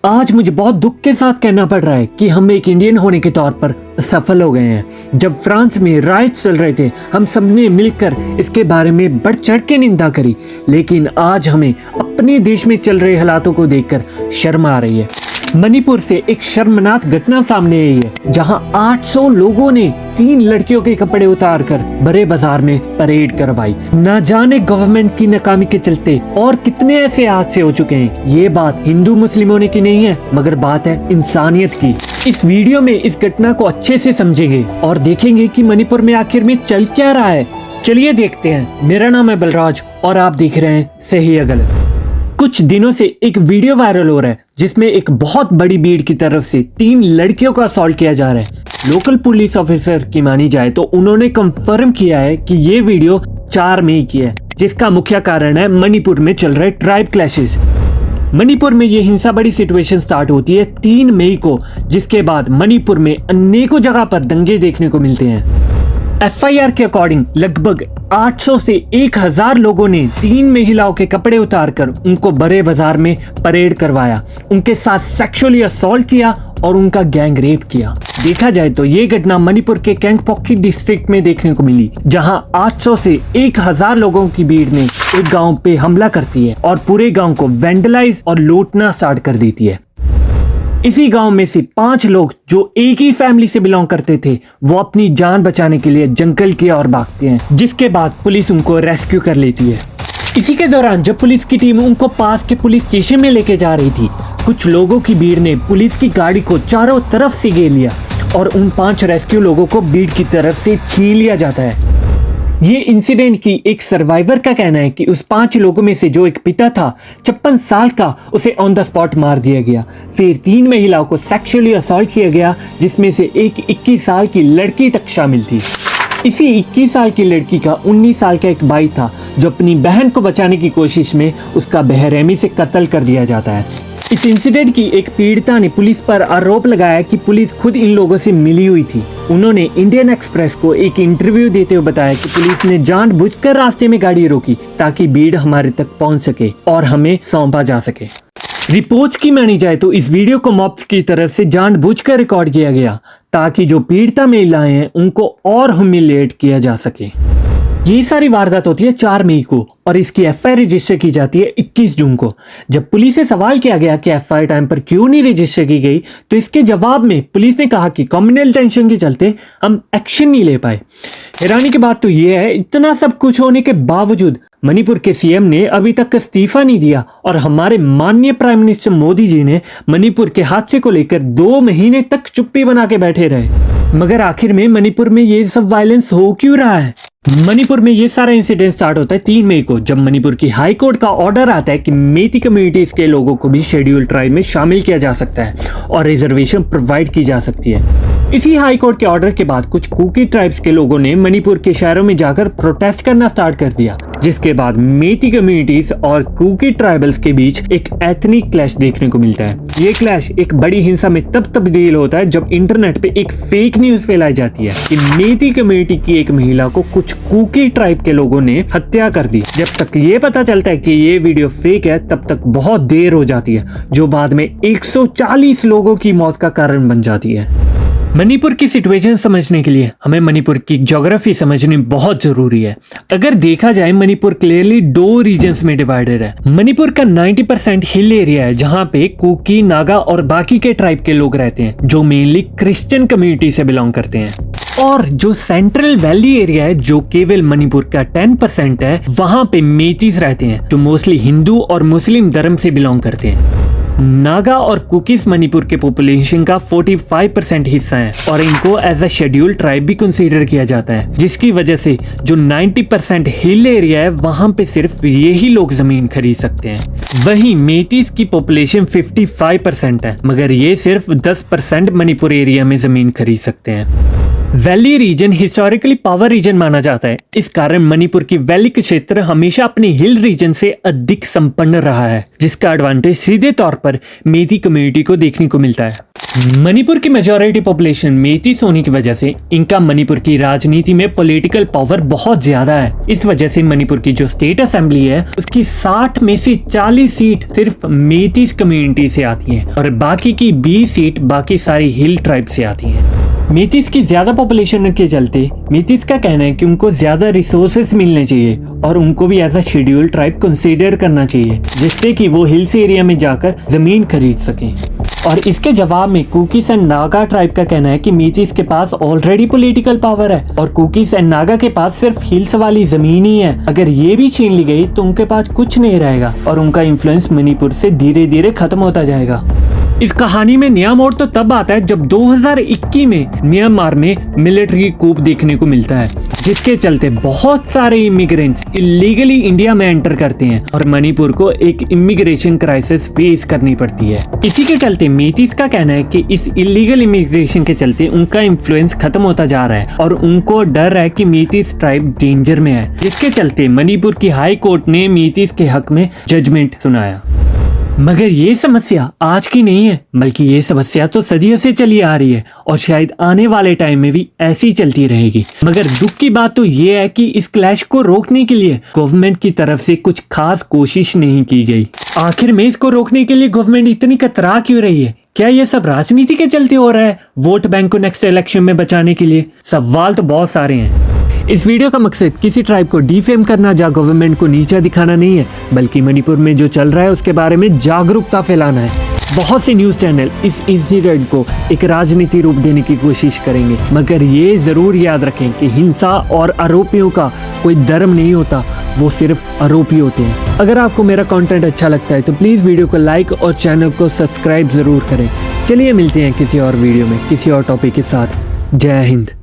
आज मुझे बहुत दुख के साथ कहना पड़ रहा है कि हम एक इंडियन होने के तौर पर सफल हो गए हैं। जब फ्रांस में राइट चल रहे थे, हम सबने मिलकर इसके बारे में बढ़ चढ़ के निंदा करी, लेकिन आज हमें अपने देश में चल रहे हालातों को देखकर शर्म आ रही है। मणिपुर से एक शर्मनाक घटना सामने आई है, जहां 800 लोगों ने 3 लड़कियों के कपड़े उतारकर बड़े बाजार में परेड करवाई। न जाने गवर्नमेंट की नाकामी के चलते और कितने ऐसे हादसे हो चुके हैं। ये बात हिंदू मुस्लिम होने की नहीं है, मगर बात है इंसानियत की। इस वीडियो में इस घटना को अच्छे से समझेंगे और देखेंगे कि मणिपुर में आखिर में चल क्या रहा है। चलिए देखते हैं। मेरा नाम है बलराज और आप देख रहे हैं सही या गलत। कुछ दिनों से एक वीडियो वायरल हो रहा है, जिसमें एक बहुत बड़ी भीड़ की तरफ से 3 लड़कियों का असॉल्ट किया जा रहा है। लोकल पुलिस ऑफिसर की मानी जाए तो उन्होंने कंफर्म किया है कि ये वीडियो 4 मई की है, जिसका मुख्य कारण है मणिपुर में चल रहे ट्राइब क्लैशेस। मणिपुर में ये हिंसा बड़ी सिचुएशन स्टार्ट होती है 3 मई को, जिसके बाद मणिपुर में अनेकों जगह पर दंगे देखने को मिलते हैं। FIR के अकॉर्डिंग लगभग 800 से 1000 लोगों ने 3 महिलाओं के कपड़े उतारकर उनको बड़े बाजार में परेड करवाया, उनके साथ सेक्सुअली असॉल्ट किया और उनका गैंग रेप किया। देखा जाए तो ये घटना मणिपुर के कैंगपोकी डिस्ट्रिक्ट में देखने को मिली, जहां 800 से 1000 लोगों की भीड़ ने एक गांव पे हमला करती है और पूरे गांव को वेंडलाइज और लूटना स्टार्ट कर देती है। इसी गांव में से 5 लोग जो एक ही फैमिली से बिलोंग करते थे, वो अपनी जान बचाने के लिए जंगल की ओर भागते हैं, जिसके बाद पुलिस उनको रेस्क्यू कर लेती है। इसी के दौरान जब पुलिस की टीम उनको पास के पुलिस स्टेशन में लेके जा रही थी, कुछ लोगों की भीड़ ने पुलिस की गाड़ी को चारों तरफ से घेर लिया और उन 5 रेस्क्यू लोगों को भीड़ की तरफ से छीन लिया जाता है। ये इंसिडेंट की एक सर्वाइवर का कहना है कि उस 5 लोगों में से जो एक पिता था 56 साल का, उसे ऑन द स्पॉट मार दिया गया। फिर 3 महिलाओं को सेक्सुअली असॉल्ट किया गया, जिसमें से एक 21 साल की लड़की तक शामिल थी। इसी 21 साल की लड़की का 19 साल का एक भाई था, जो अपनी बहन को बचाने की कोशिश में उसका बेरहमी से कत्ल कर दिया जाता है। इस इंसिडेंट की एक पीड़िता ने पुलिस पर आरोप लगाया कि पुलिस खुद इन लोगों से मिली हुई थी। उन्होंने इंडियन एक्सप्रेस को एक इंटरव्यू देते हुए बताया कि पुलिस ने जानबूझकर रास्ते में गाड़ी रोकी ताकि भीड़ हमारे तक पहुंच सके और हमें सौंपा जा सके। रिपोर्ट्स की मानी जाए तो इस वीडियो को मॉब्स की तरफ से जानबूझकर रिकॉर्ड किया गया ताकि जो पीड़िता महिलाएं हैं उनको और ह्यूमिलिएट किया जा सके। ये सारी वारदात होती है 4 मई को और इसकी FIR रजिस्टर की जाती है 21 जून को। जब पुलिस से सवाल किया गया कि FIR टाइम पर क्यों नहीं रजिस्टर की गई, तो इसके जवाब में पुलिस ने कहा कि कम्युनल टेंशन के चलते हम एक्शन नहीं ले पाए। हैरानी की बात तो ये है, इतना सब कुछ होने के बावजूद मणिपुर के CM ने अभी तक इस्तीफा नहीं दिया और हमारे माननीय प्राइम मिनिस्टर मोदी जी ने मणिपुर के हादसे को लेकर 2 महीने तक चुप्पी बना के बैठे रहे। मगर आखिर में मणिपुर में ये सब वायलेंस हो क्यों रहा है? मणिपुर में ये सारा इंसिडेंट स्टार्ट होता है 3 मई को, जब मणिपुर की हाई कोर्ट का ऑर्डर आता है कि मेती कम्युनिटीज के लोगों को भी शेड्यूल ट्राइब में शामिल किया जा सकता है और रिजर्वेशन प्रोवाइड की जा सकती है। इसी हाई कोर्ट के ऑर्डर के बाद कुछ कुकी ट्राइब्स के लोगों ने मणिपुर के शहरों में जाकर प्रोटेस्ट करना स्टार्ट कर दिया, जिसके बाद मेती कम्युनिटीज और कुकी ट्राइबल्स के बीच एक एथनिक क्लैश देखने को मिलता है। ये क्लैश एक बड़ी हिंसा में तब तब्दील होता है जब इंटरनेट पे एक फेक न्यूज फैलाई जाती है कि मेती कम्युनिटी की एक महिला को कुछ कुकी ट्राइब के लोगों ने हत्या कर दी। जब तक ये पता चलता है कि ये वीडियो फेक है, तब तक बहुत देर हो जाती है, जो बाद में 140 लोगों की मौत का कारण बन जाती है। मणिपुर की सिचुएशन समझने के लिए हमें मणिपुर की ज्योग्राफी समझनी बहुत जरूरी है। अगर देखा जाए, मणिपुर क्लियरली 2 रीजन्स में डिवाइडेड है। मणिपुर का 90% हिल एरिया है, जहां पे कुकी, नागा और बाकी के ट्राइब के लोग रहते हैं, जो मेनली क्रिश्चियन कम्युनिटी से बिलोंग करते हैं। और जो सेंट्रल वैली एरिया है, जो केवल मणिपुर का 10% है, वहां पे मेतीस रहते हैं, जो मोस्टली हिंदू और मुस्लिम धर्म से बिलोंग करते हैं। नागा और कुकीज मणिपुर के पॉपुलेशन का 45% हिस्सा है और इनको एज अ शेड्यूल ट्राइब भी कंसीडर किया जाता है, जिसकी वजह से जो 90% हिल एरिया है, वहां पे सिर्फ यही लोग जमीन खरीद सकते हैं। वहीं मेतीस की पॉपुलेशन 55% है, मगर ये सिर्फ 10% मणिपुर एरिया में जमीन खरीद सकते हैं। Valley region historically power region माना जाता है। इस कारण मणिपुर की वैली के क्षेत्र हमेशा अपने हिल रीजन से अधिक संपन्न रहा है, जिसका एडवांटेज सीधे तौर पर मेती कम्युनिटी को देखने को मिलता है। मणिपुर की मेजॉरिटी पॉपुलेशन मेतीस होने की वजह से इनका मणिपुर की राजनीति में पॉलिटिकल पावर बहुत ज्यादा है। इस वजह से मणिपुर की जो स्टेट असेंबली है उसकी 60 में से 40 सीट सिर्फ मेतीस कम्युनिटी से आती हैं और बाकी की 20 सीट बाकी सारी हिल ट्राइब से आती हैं। मेतीस की ज्यादा पॉपुलेशन के चलते मेतीस का कहना है कि उनको ज्यादा रिसोर्सेस मिलने चाहिए और उनको भी as a schedule tribe consider करना चाहिए, जिससे कि वो हिल्स एरिया में जाकर जमीन खरीद सकें। और इसके जवाब में कुकीज एंड नागा ट्राइब का कहना है कि मेतीस के पास ऑलरेडी पॉलिटिकल पावर है और कुकीज एंड नागा के पास सिर्फ हिल्स वाली जमीन ही है। अगर ये भी छीन ली गई तो उनके पास कुछ नहीं रहेगा और उनका इन्फ्लुएंस मणिपुर से धीरे धीरे खत्म होता जाएगा। इस कहानी में नया मोड़ तो तब आता है जब 2021 में म्यांमार में मिलिट्री कूप देखने को मिलता है, जिसके चलते बहुत सारे इमिग्रेंट्स इलीगली इंडिया में एंटर करते हैं और मणिपुर को एक इमिग्रेशन क्राइसिस फेस करनी पड़ती है। इसी के चलते मेतीस का कहना है कि इस इलीगल इमिग्रेशन के चलते उनका इन्फ्लुएंस खत्म होता जा रहा है और उनको डर है कि मेतीस ट्राइब डेंजर में है, जिसके चलते मणिपुर की हाई कोर्ट ने मेतीस के हक में जजमेंट सुनाया। मगर ये समस्या आज की नहीं है, बल्कि ये समस्या तो सदियों से चली आ रही है और शायद आने वाले टाइम में भी ऐसी चलती रहेगी। मगर दुख की बात तो ये है कि इस क्लैश को रोकने के लिए गवर्नमेंट की तरफ से कुछ खास कोशिश नहीं की गई। आखिर में इसको रोकने के लिए गवर्नमेंट इतनी कतरा क्यों रही है? क्या ये सब राजनीति के चलते हो रहा है, वोट बैंक को नेक्स्ट इलेक्शन में बचाने के लिए? सवाल तो बहुत सारे हैं। इस वीडियो का मकसद किसी ट्राइब को डिफेम करना या गवर्नमेंट को नीचा दिखाना नहीं है, बल्कि मणिपुर में जो चल रहा है उसके बारे में जागरूकता फैलाना है। बहुत से न्यूज़ चैनल इस इंसिडेंट को एक राजनीति रूप देने की कोशिश करेंगे, मगर ये ज़रूर याद रखें कि हिंसा और आरोपियों का कोई धर्म नहीं होता, वो सिर्फ आरोपी होते हैं। अगर आपको मेरा कंटेंट अच्छा लगता है तो प्लीज़ वीडियो को लाइक और चैनल को सब्सक्राइब ज़रूर करें। चलिए मिलते हैं किसी और वीडियो में किसी और टॉपिक के साथ। जय हिंद।